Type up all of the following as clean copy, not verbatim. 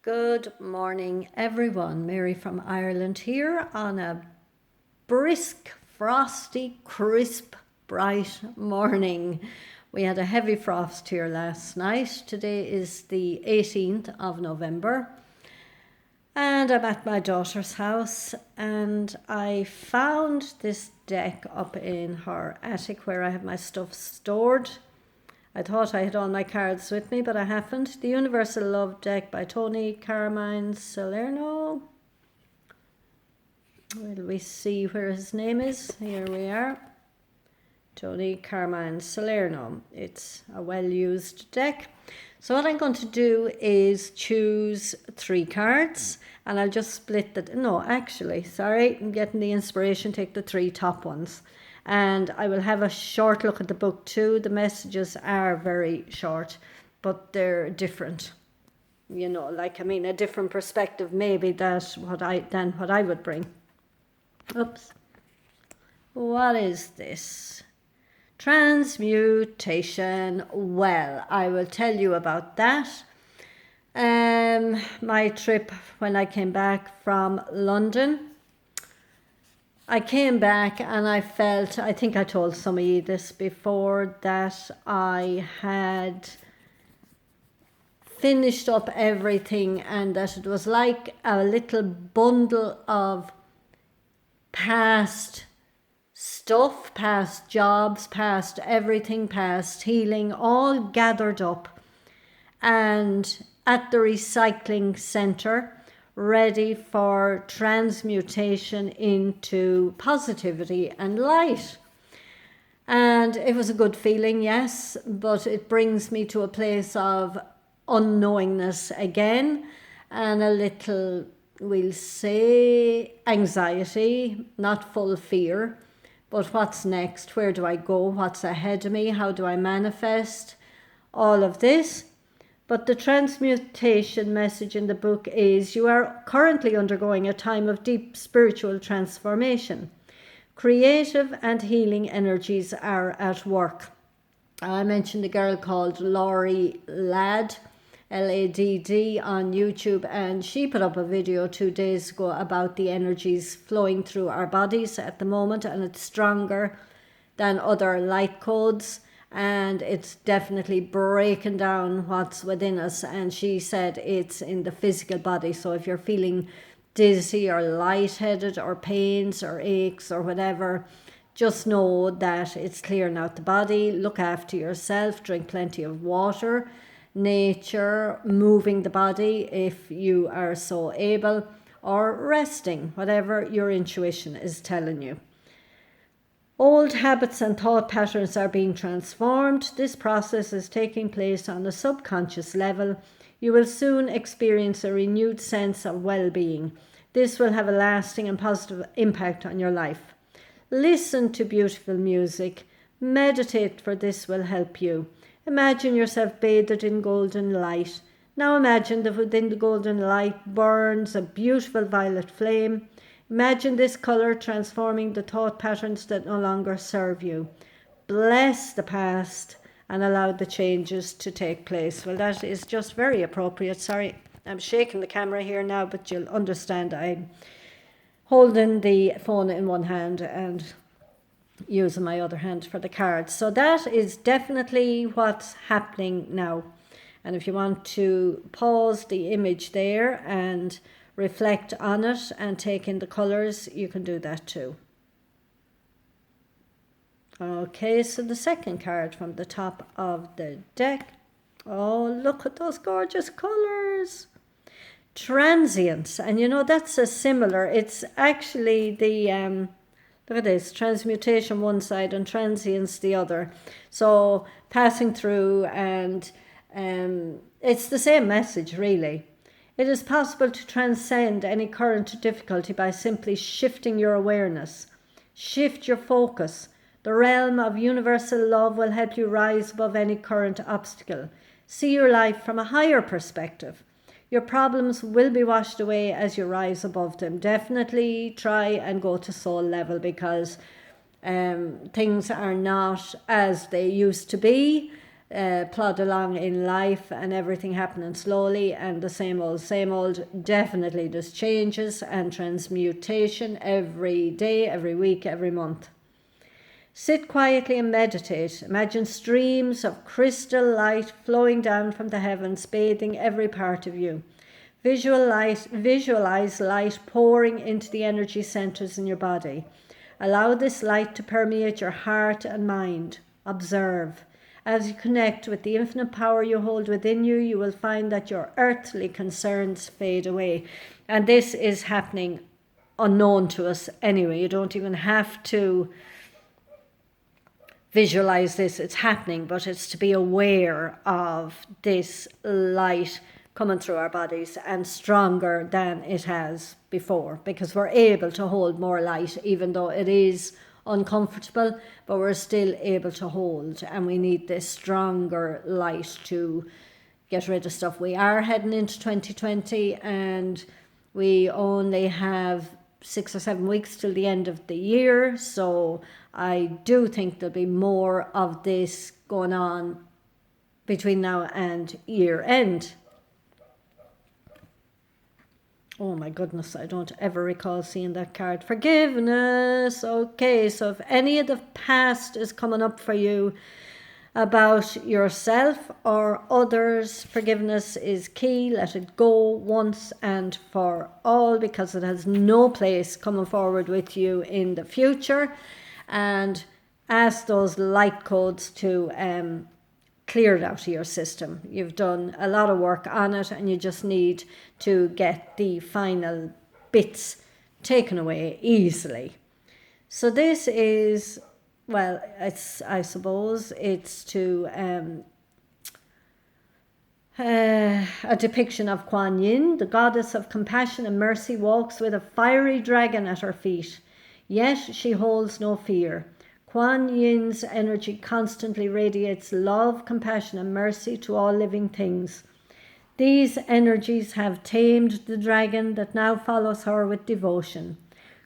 Good morning, everyone. Mary from Ireland here on a brisk, frosty, crisp, bright morning. We had a heavy frost here last night. Today is the 18th of November, and I'm at my daughter's house, and I found this deck up in her attic where I have my stuff stored. I thought I had all my cards with me, but I haven't. The Universal Love Deck by Tony Carmine Salerno. Will we see where his name is? Here we are. Tony Carmine Salerno. It's a well-used deck. So what I'm going to do is choose 3 cards, and I'll just split the... No, actually, sorry, I'm getting the inspiration. Take the 3 top ones. And I will have a short look at the book too. The messages are very short, but they're different. You know, a different perspective maybe than what I would bring. Oops. What is this? Transmutation. Well, I will tell you about that. My trip when I came back from London. I came back and I felt, I think I told some of you this before, that I had finished up everything and that it was like a little bundle of past stuff, past jobs, past everything, past healing, all gathered up and at the recycling centre, ready for transmutation into positivity and light. And it was a good feeling, yes, but it brings me to a place of unknowingness again and a little, we'll say, anxiety, not full fear, but what's next? Where do I go? What's ahead of me? How do I manifest? All of this. But the transmutation message in the book is you are currently undergoing a time of deep spiritual transformation. Creative and healing energies are at work. I mentioned a girl called Laurie Ladd, Ladd, on YouTube, and she put up a video 2 days ago about the energies flowing through our bodies at the moment, and it's stronger than other light codes. And it's definitely breaking down what's within us. And she said it's in the physical body. So if you're feeling dizzy or lightheaded or pains or aches or whatever, just know that it's clearing out the body. Look after yourself, drink plenty of water, nature, moving the body if you are so able, or resting, whatever your intuition is telling you. Old habits and thought patterns are being transformed. This process is taking place on a subconscious level. You will soon experience a renewed sense of well-being. This will have a lasting and positive impact on your life. Listen to beautiful music. Meditate, for this will help you. Imagine yourself bathed in golden light. Now imagine that within the golden light burns a beautiful violet flame. Imagine this colour transforming the thought patterns that no longer serve you. Bless the past and allow the changes to take place. Well, that is just very appropriate. Sorry, I'm shaking the camera here now, but you'll understand I'm holding the phone in one hand and using my other hand for the cards. So that is definitely what's happening now. And if you want to pause the image there and reflect on it and take in the colours, you can do that too. Okay, so the second card from the top of the deck. Oh, look at those gorgeous colours. Transience. And you know, that's a similar, it's actually the, look at this, transmutation one side and transience the other. So passing through, and it's the same message really. It is possible to transcend any current difficulty by simply shifting your awareness. Shift your focus. The realm of universal love will help you rise above any current obstacle. See your life from a higher perspective. Your problems will be washed away as you rise above them. Definitely try and go to soul level, because things are not as they used to be. plod along in life and everything happening slowly and the same old. Definitely there's changes and transmutation every day, every week, every month. Sit quietly and meditate. Imagine streams of crystal light flowing down from the heavens, bathing every part of you. Visualize light pouring into the energy centers in your body. Allow this light to permeate your heart and mind. Observe. As you connect with the infinite power you hold within you, you will find that your earthly concerns fade away. And this is happening unknown to us anyway. You don't even have to visualize this, it's happening, but it's to be aware of this light coming through our bodies and stronger than it has before, because we're able to hold more light, even though it is uncomfortable, but we're still able to hold, and we need this stronger light to get rid of stuff. We are heading into 2020 and we only have 6 or 7 weeks till the end of the year, so I do think there'll be more of this going on between now and year end. Oh my goodness, I don't ever recall seeing that card. Forgiveness. Okay, so if any of the past is coming up for you about yourself or others, forgiveness is key. Let it go once and for all, because it has no place coming forward with you in the future. And ask those light codes to clear it out of your system. You've done a lot of work on it and you just need to get the final bits taken away easily. So this is, well, I suppose it's to a depiction of Kuan Yin, the goddess of compassion and mercy, walks with a fiery dragon at her feet. Yet she holds no fear. Kuan Yin's energy constantly radiates love, compassion, and mercy to all living things. These energies have tamed the dragon that now follows her with devotion.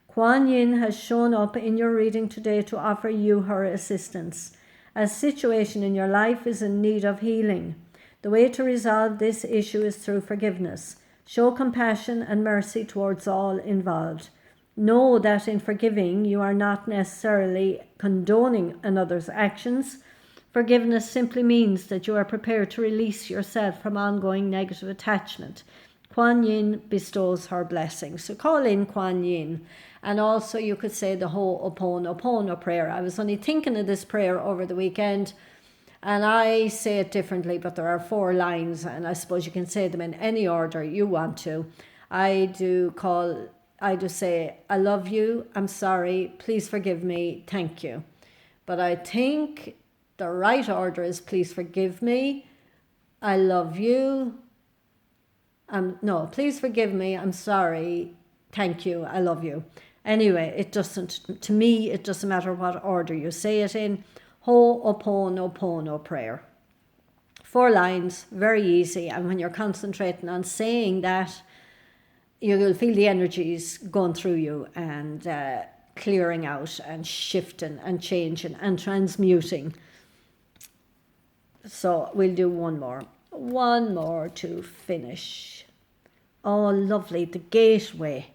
Kuan Yin has shown up in your reading today to offer you her assistance. A situation in your life is in need of healing. The way to resolve this issue is through forgiveness. Show compassion and mercy towards all involved. Know that in forgiving, you are not necessarily condoning another's actions. Forgiveness simply means that you are prepared to release yourself from ongoing negative attachment. Kuan Yin bestows her blessing. So call in Kuan Yin. And also you could say the Ho'oponopono prayer. I was only thinking of this prayer over the weekend, and I say it differently, but there are 4 lines, and I suppose you can say them in any order you want to. I do say, I love you, I'm sorry, please forgive me, thank you. But I think the right order is please forgive me, I love you, please forgive me, I'm sorry, thank you, I love you. Anyway, to me, it doesn't matter what order you say it in. Ho'oponopono prayer. 4 lines, very easy, and when you're concentrating on saying that, you will feel the energies going through you and clearing out and shifting and changing and transmuting. So we'll do one more to finish. Oh, lovely, the gateway.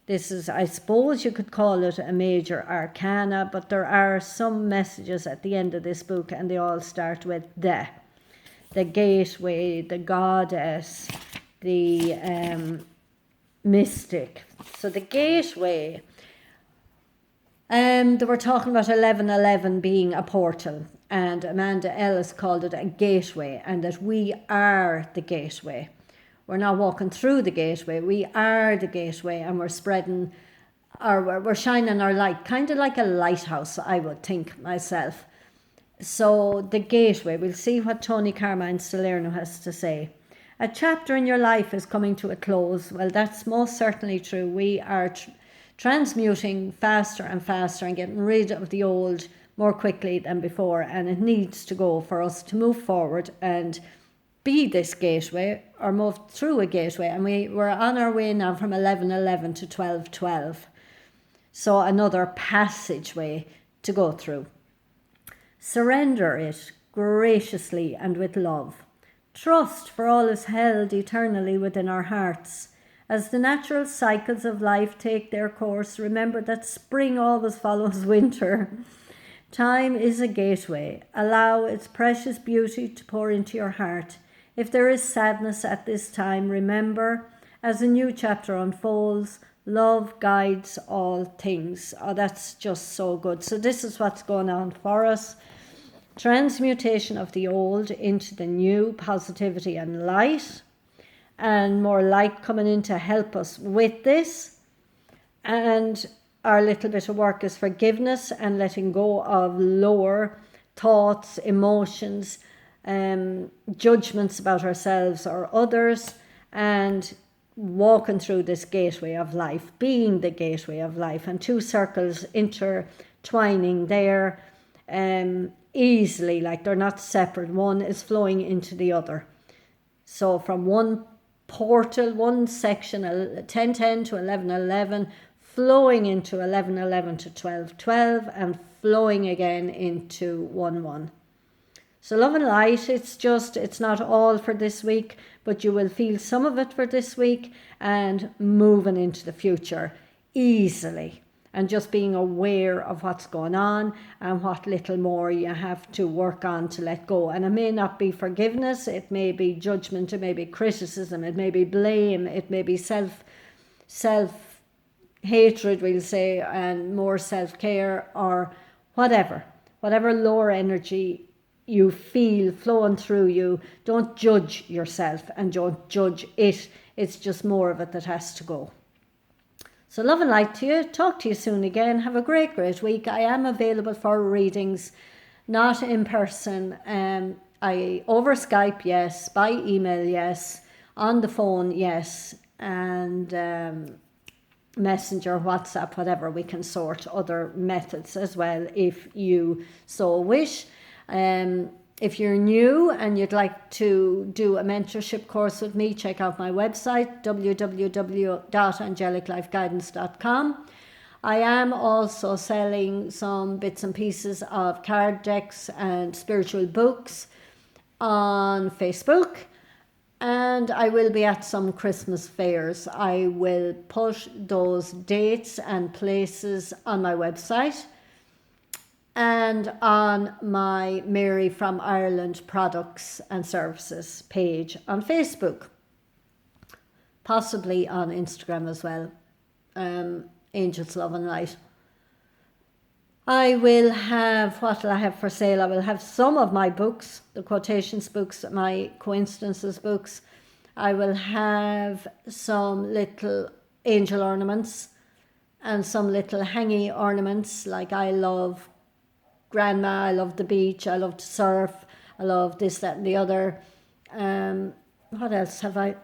This is, I suppose you could call it a major arcana, but there are some messages at the end of this book and they all start with the gateway, the goddess, the mystic. So the gateway, they were talking about 1111 being a portal, and Amanda Ellis called it a gateway, and that we are the gateway. We're not walking through the gateway, we are the gateway, and we're spreading, or we're shining our light, kind of like a lighthouse, I would think myself. So the gateway, we'll see what Tony Karma in Salerno has to say. A chapter in your life is coming to a close. Well, that's most certainly true. We are transmuting faster and faster and getting rid of the old more quickly than before, and it needs to go for us to move forward and be this gateway or move through a gateway. And we're on our way now from 1111 to 1212. So another passageway to go through. Surrender it. graciously and with love. Trust, for all is held eternally within our hearts. As the natural cycles of life take their course, remember that spring always follows winter. Time is a gateway. Allow its precious beauty to pour into your heart. If there is sadness at this time, remember, as a new chapter unfolds, love guides all things. Oh, that's just so good. So this is what's going on for us. Transmutation of the old into the new, positivity and light. And more light coming in to help us with this. And our little bit of work is forgiveness and letting go of lower thoughts, emotions, judgments about ourselves or others, and walking through this gateway of life, being the gateway of life, and two circles intertwining there easily, like they're not separate. One is flowing into the other. So from one portal, one section, 10:10 to 11:11, flowing into 11:11 to 12:12, and flowing again into 1:1. So love and light, it's not all for this week, but you will feel some of it for this week and moving into the future easily. And just being aware of what's going on and what little more you have to work on to let go. And it may not be forgiveness, it may be judgment, it may be criticism, it may be blame, it may be self-hatred, we'll say, and more self-care, or whatever lower energy you feel flowing through you. Don't judge yourself and don't judge it. It's just more of it that has to go. So love and light to you. Talk to you soon again. Have a great week. I am available for readings, not in person. I over Skype, yes. By email, yes. On the phone, yes. And Messenger, WhatsApp, whatever. We can sort other methods as well if you so wish. If you're new and you'd like to do a mentorship course with me, check out my website, www.angeliclifeguidance.com. I am also selling some bits and pieces of card decks and spiritual books on Facebook. And I will be at some Christmas fairs. I will put those dates and places on my website and on my Mary from Ireland products and services page on Facebook, possibly on Instagram as well, Angels Love and Light. I will have, what will I have for sale? I will have some of my books, the quotations books, my coincidences books. I will have some little angel ornaments and some little hangy ornaments, like I love grandma, I love the beach, I love to surf, I love this, that and the other. What else have I?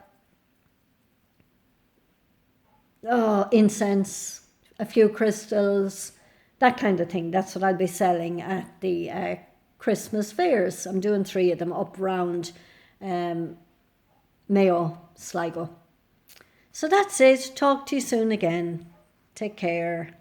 Oh, incense, a few crystals, that kind of thing. That's what I'll be selling at the Christmas fairs. I'm doing 3 of them up round Mayo, Sligo. So that's it. Talk to you soon again. Take care.